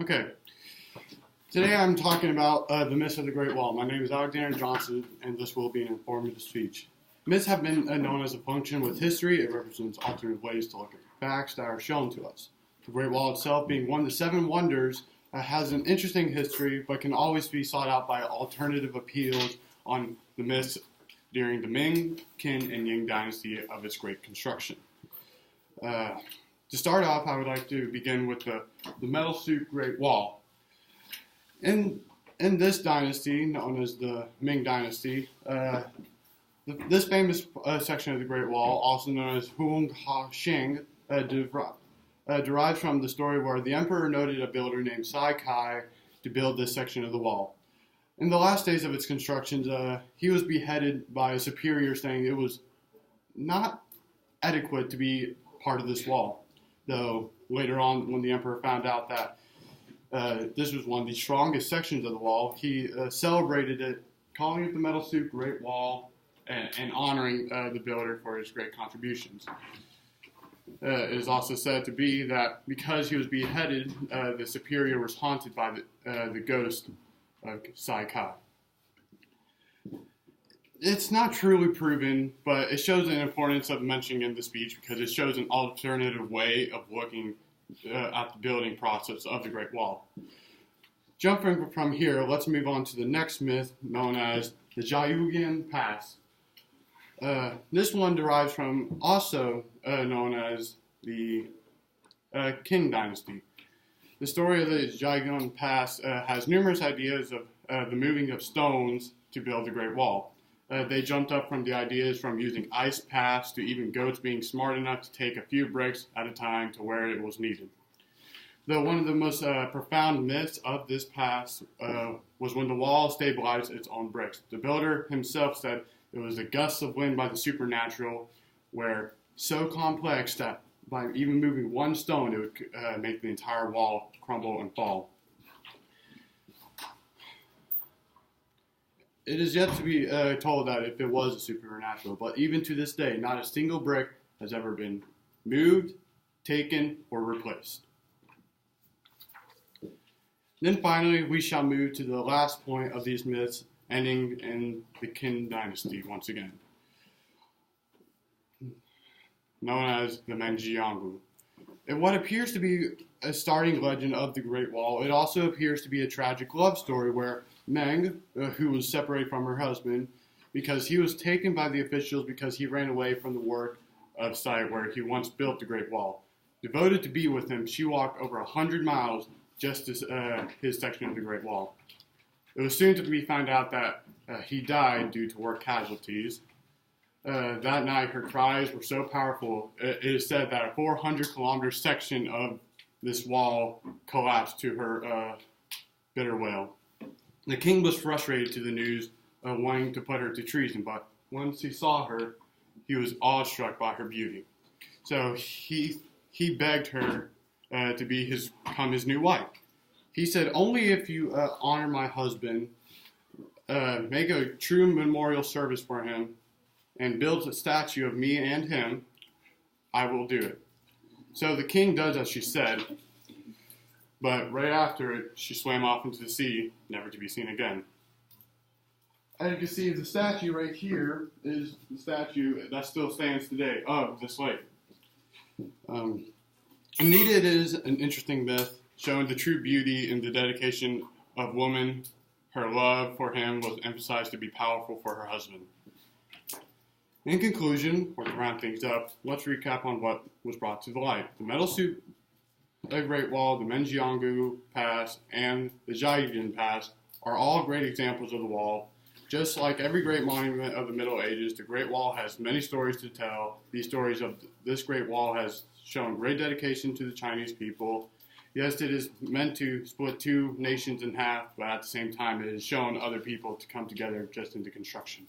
Okay, today I'm talking about the myths of the Great Wall. My name is Alexander Johnson, and this will be an informative speech. Myths have been known as a function with history. It represents alternate ways to look at facts that are shown to us. The Great Wall itself, being one of the seven wonders, has an interesting history, but can always be sought out by alternative appeals on the myths during the Ming, Qin, and Ying dynasty of its great construction. To start off, I would like to begin with the Metal Soup Great Wall. In this dynasty, known as the Ming Dynasty, this famous section of the Great Wall, also known as Hung Ha Shing, derives from the story where the emperor noted a builder named Sai Kai to build this section of the wall. In the last days of its construction, he was beheaded by a superior, saying it was not adequate to be part of this wall. Though later on, when the emperor found out that this was one of the strongest sections of the wall, he celebrated it, calling it the Metal Soup Great Wall, and honoring the builder for his great contributions. It is also said to be that because he was beheaded, the superior was haunted by the ghost of Sai Kai. It's not truly proven, but it shows the importance of mentioning in the speech because it shows an alternative way of looking at the building process of the Great Wall. Jumping from here, let's move on to the next myth, known as the Jiaoyuan Pass. This one derives from also known as the Qin Dynasty. The story of the Jiaoyuan Pass has numerous ideas of the moving of stones to build the Great Wall. They jumped up from the ideas from using ice paths to even goats being smart enough to take a few bricks at a time to where it was needed. Though one of the most profound myths of this pass was when the wall stabilized its own bricks. The builder himself said it was the gusts of wind by the supernatural were so complex that by even moving one stone, it would make the entire wall crumble and fall. It is yet to be told that if it was a supernatural, but even to this day, not a single brick has ever been moved, taken, or replaced. Then finally, we shall move to the last point of these myths, ending in the Qin Dynasty once again, known as the Menjiangu. In what appears to be a starting legend of the Great Wall, it also appears to be a tragic love story where Meng, who was separated from her husband because he was taken by the officials because he ran away from the work of site where he once built the Great Wall. Devoted to be with him, she walked over 100 miles just to his section of the Great Wall. It was soon to be found out that he died due to work casualties. That night, her cries were so powerful, it is said that a 400-kilometer section of this wall collapsed to her bitter wail. The king was frustrated to the news of wanting to put her to treason, but once he saw her, he was awestruck by her beauty. So he begged her to become his new wife. He said, "Only if you honor my husband, make a true memorial service for him, and build a statue of me and him, I will do it." So the king does as she said, but right after it, she swam off into the sea, never to be seen again. As you can see, the statue right here is the statue that still stands today of this lake. Indeed, it is an interesting myth, showing the true beauty in the dedication of woman. Her love for him was emphasized to be powerful for her husband. In conclusion, or to round things up, let's recap on what was brought to the light. The Metal Soup Great Wall, the Menjiangu Pass, and the Jiaoyuan Pass are all great examples of the wall. Just like every great monument of the Middle Ages, the Great Wall has many stories to tell. These stories of this Great Wall has shown great dedication to the Chinese people. Yes, it is meant to split two nations in half, but at the same time, it has shown other people to come together just in the construction.